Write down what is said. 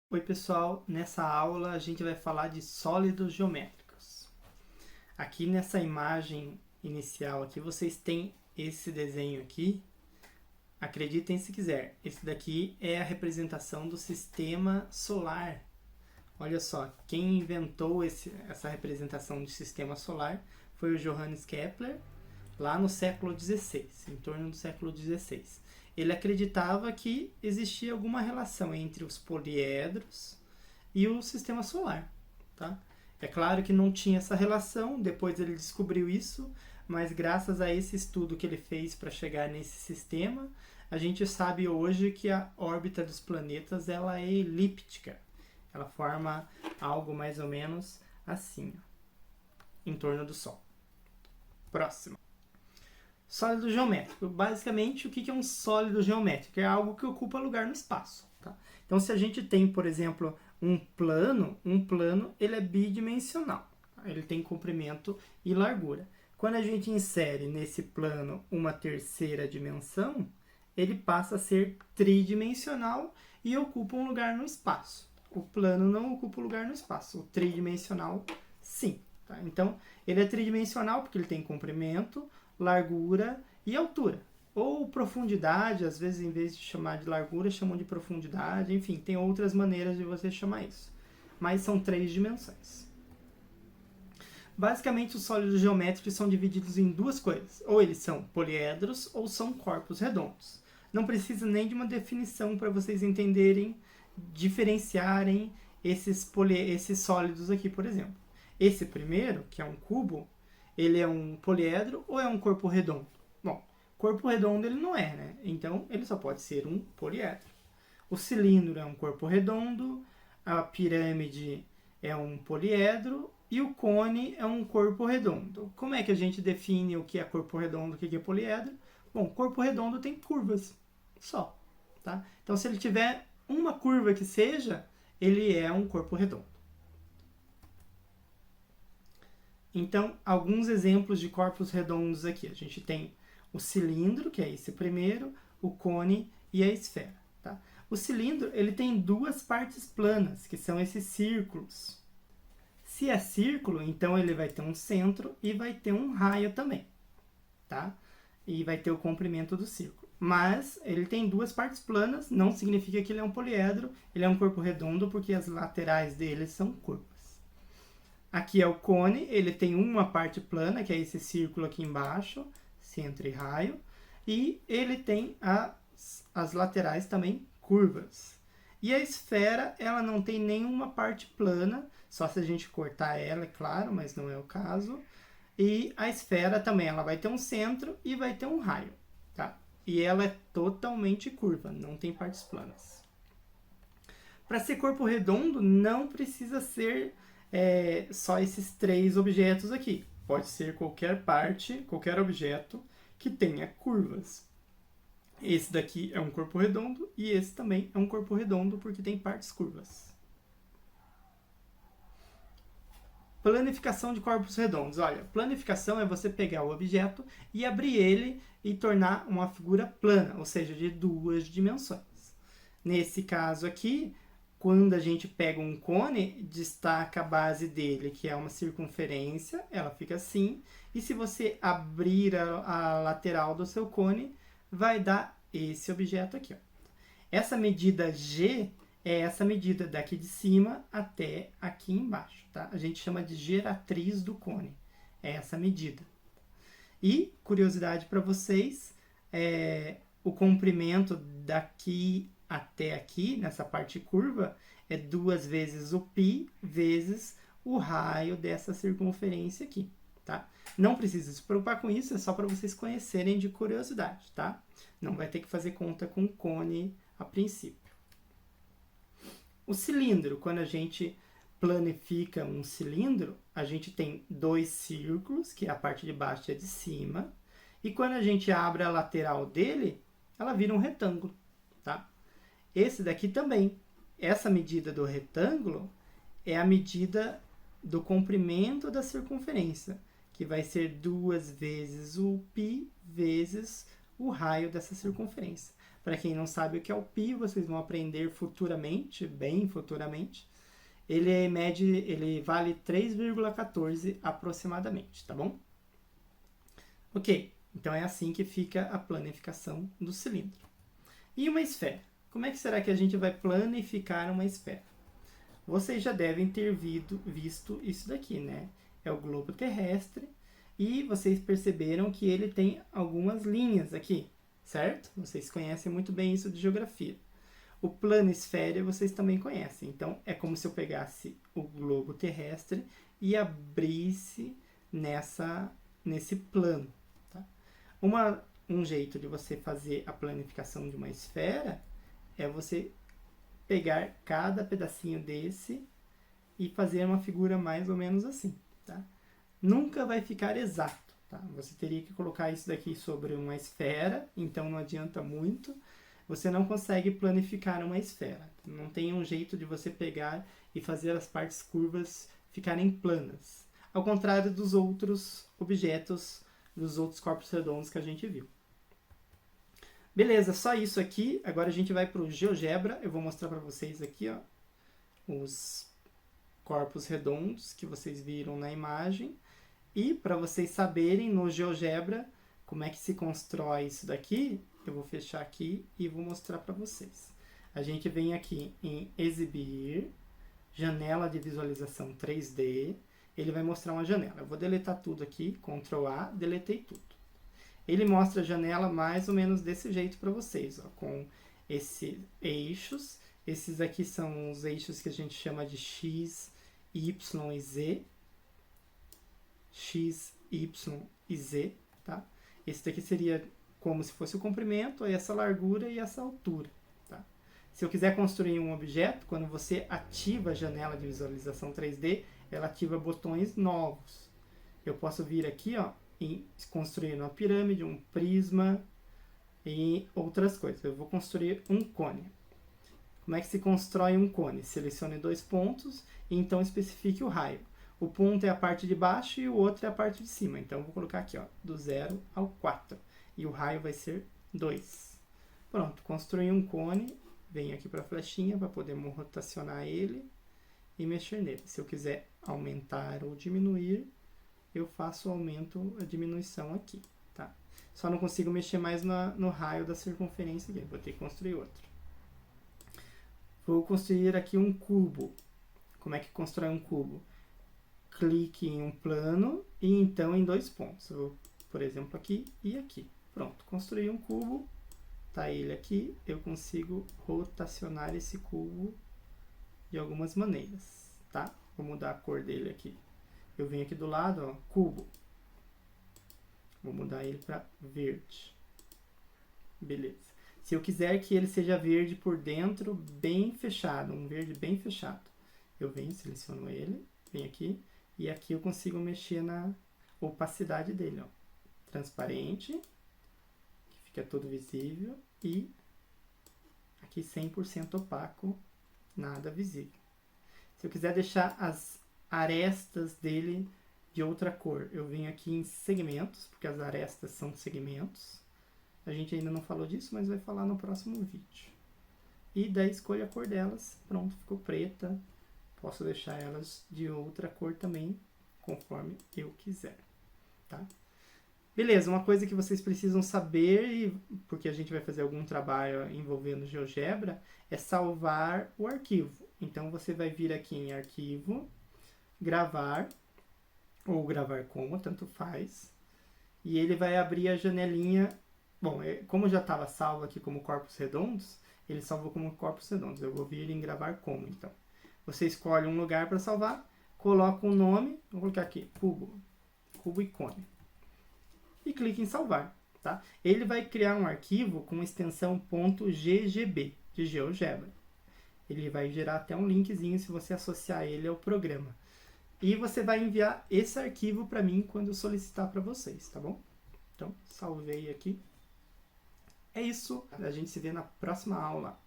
Oi pessoal, nessa aula a gente vai falar de sólidos geométricos. Aqui nessa imagem inicial aqui vocês têm esse desenho aqui. Acreditem se quiser, esse daqui é a representação do sistema solar. Olha só, quem inventou essa representação de sistema solar foi o Johannes Kepler, lá no século XVI, em torno do século XVI. Ele acreditava que existia alguma relação entre os poliedros e o sistema solar. Tá? É claro que não tinha essa relação, depois ele descobriu isso, mas graças a esse estudo que ele fez para chegar nesse sistema, a gente sabe hoje que a órbita dos planetas ela é elíptica. Ela forma algo mais ou menos assim, em torno do Sol. Próximo. Sólido geométrico. Basicamente, o que é um sólido geométrico? É algo que ocupa lugar no espaço. Tá? Então, se a gente tem, por exemplo, um plano ele é bidimensional. Ele tem comprimento e largura. Quando a gente insere nesse plano uma terceira dimensão, ele passa a ser tridimensional e ocupa um lugar no espaço. O plano não ocupa um lugar no espaço. O tridimensional, sim. Tá? Então, ele é tridimensional porque ele tem comprimento, largura e altura. Ou profundidade, às vezes em vez de chamar de largura, chamam de profundidade. Enfim, tem outras maneiras de você chamar isso. Mas são 3 dimensões. Basicamente, os sólidos geométricos são divididos em duas coisas. Ou eles são poliedros ou são corpos redondos. Não precisa nem de uma definição para vocês entenderem, diferenciarem esses sólidos aqui, por exemplo. Esse primeiro, que é um cubo, ele é um poliedro ou é um corpo redondo? Bom, corpo redondo ele não é, né? Então, ele só pode ser um poliedro. O cilindro é um corpo redondo, a pirâmide é um poliedro e o cone é um corpo redondo. Como é que a gente define o que é corpo redondo e o que é poliedro? Bom, corpo redondo tem curvas só. Tá? Então, se ele tiver uma curva que seja, ele é um corpo redondo. Então, alguns exemplos de corpos redondos aqui. A gente tem o cilindro, que é esse primeiro, o cone e a esfera. Tá? O cilindro ele tem duas partes planas, que são esses círculos. Se é círculo, então ele vai ter um centro e vai ter um raio também. Tá? E vai ter o comprimento do círculo. Mas ele tem duas partes planas, não significa que ele é um poliedro, ele é um corpo redondo porque as laterais dele são curvas. Aqui é o cone, ele tem uma parte plana, que é esse círculo aqui embaixo, centro e raio, e ele tem as laterais também curvas. E a esfera, ela não tem nenhuma parte plana, só se a gente cortar ela, é claro, mas não é o caso. E a esfera também, ela vai ter um centro e vai ter um raio, tá? E ela é totalmente curva, não tem partes planas. Para ser corpo redondo, não precisa ser só esses 3 objetos aqui. Pode ser qualquer parte, qualquer objeto que tenha curvas. Esse daqui é um corpo redondo e esse também é um corpo redondo porque tem partes curvas. Planificação de corpos redondos. Olha, planificação é você pegar o objeto e abrir ele e tornar uma figura plana, ou seja, de 2 dimensões. Nesse caso aqui, quando a gente pega um cone, destaca a base dele, que é uma circunferência, ela fica assim, e se você abrir a lateral do seu cone, vai dar esse objeto aqui. Ó. Essa medida G é essa medida daqui de cima até aqui embaixo. Tá? A gente chama de geratriz do cone. É essa medida. E, curiosidade para vocês, o comprimento daqui até aqui, nessa parte curva, é 2 vezes o π vezes o raio dessa circunferência aqui. Tá? Não precisa se preocupar com isso, é só para vocês conhecerem de curiosidade. Tá? Não vai ter que fazer conta com o cone a princípio. O cilindro, quando a gente planifica um cilindro, a gente tem 2 círculos, que é a parte de baixo e a de cima, e quando a gente abre a lateral dele, ela vira um retângulo. Tá? Esse daqui também. Essa medida do retângulo é a medida do comprimento da circunferência, que vai ser 2 vezes o π vezes o raio dessa circunferência. Para quem não sabe o que é o π, vocês vão aprender futuramente, bem futuramente. Ele vale 3,14 aproximadamente, tá bom? Ok, então é assim que fica a planificação do cilindro. E uma esfera? Como é que será que a gente vai planificar uma esfera? Vocês já devem ter visto isso daqui, né? É o globo terrestre e vocês perceberam que ele tem algumas linhas aqui, certo? Vocês conhecem muito bem isso de geografia. O planisfério vocês também conhecem. Então, é como se eu pegasse o globo terrestre e abrisse nesse plano. Tá? Um jeito de você fazer a planificação de uma esfera é você pegar cada pedacinho desse e fazer uma figura mais ou menos assim. Tá? Nunca vai ficar exato. Tá? Você teria que colocar isso daqui sobre uma esfera, então não adianta muito. Você não consegue planificar uma esfera. Não tem um jeito de você pegar e fazer as partes curvas ficarem planas. Ao contrário dos outros objetos, dos outros corpos redondos que a gente viu. Beleza, só isso aqui. Agora a gente vai para o GeoGebra. Eu vou mostrar para vocês aqui ó, os corpos redondos que vocês viram na imagem. E para vocês saberem no GeoGebra como é que se constrói isso daqui, eu vou fechar aqui e vou mostrar para vocês. A gente vem aqui em Exibir, Janela de Visualização 3D. Ele vai mostrar uma janela. Eu vou deletar tudo aqui, Ctrl A, deletei tudo. Ele mostra a janela mais ou menos desse jeito para vocês, ó, com esses eixos. Esses aqui são os eixos que a gente chama de X, Y e Z. X, Y e Z, tá? Esse daqui seria como se fosse o comprimento, essa largura e essa altura. Tá? Se eu quiser construir um objeto, quando você ativa a janela de visualização 3D, ela ativa botões novos. Eu posso vir aqui ó, e construir uma pirâmide, um prisma e outras coisas. Eu vou construir um cone. Como é que se constrói um cone? Selecione 2 pontos e então especifique o raio. O ponto é a parte de baixo e o outro é a parte de cima. Então, eu vou colocar aqui, ó, do 0 ao 4. E o raio vai ser 2. Pronto, construí um cone. Venho aqui para a flechinha para poder rotacionar ele e mexer nele. Se eu quiser aumentar ou diminuir, eu faço o aumento, a diminuição aqui. Tá? Só não consigo mexer mais no raio da circunferência aqui. Vou ter que construir outro. Vou construir aqui um cubo. Como é que constrói um cubo? Clique em um plano e então em 2 pontos. Eu vou, por exemplo, aqui e aqui. Pronto, construí um cubo. Tá ele aqui. Eu consigo rotacionar esse cubo de algumas maneiras. Tá? Vou mudar a cor dele aqui. Eu venho aqui do lado, ó, cubo. Vou mudar ele para verde. Beleza. Se eu quiser que ele seja verde por dentro, bem fechado, um verde bem fechado, eu venho, seleciono ele, venho aqui. E aqui eu consigo mexer na opacidade dele, ó. Transparente, que fica todo visível, e aqui 100% opaco, nada visível. Se eu quiser deixar as arestas dele de outra cor, eu venho aqui em segmentos, porque as arestas são segmentos. A gente ainda não falou disso, mas vai falar no próximo vídeo. E daí escolho a cor delas, pronto, ficou preta. Posso deixar elas de outra cor também, conforme eu quiser, tá? Beleza, uma coisa que vocês precisam saber, porque a gente vai fazer algum trabalho envolvendo GeoGebra, é salvar o arquivo. Então, você vai vir aqui em Arquivo, Gravar, ou Gravar Como, tanto faz. E ele vai abrir a janelinha. Bom, como já estava salvo aqui como corpos redondos, ele salvou como corpos redondos. Eu vou vir em Gravar Como, então. Você escolhe um lugar para salvar, coloca um nome, vou colocar aqui, cubo icone, e clique em salvar. Tá? Ele vai criar um arquivo com extensão .ggb, de GeoGebra. Ele vai gerar até um linkzinho se você associar ele ao programa. E você vai enviar esse arquivo para mim quando eu solicitar para vocês, tá bom? Então, salvei aqui. É isso, a gente se vê na próxima aula.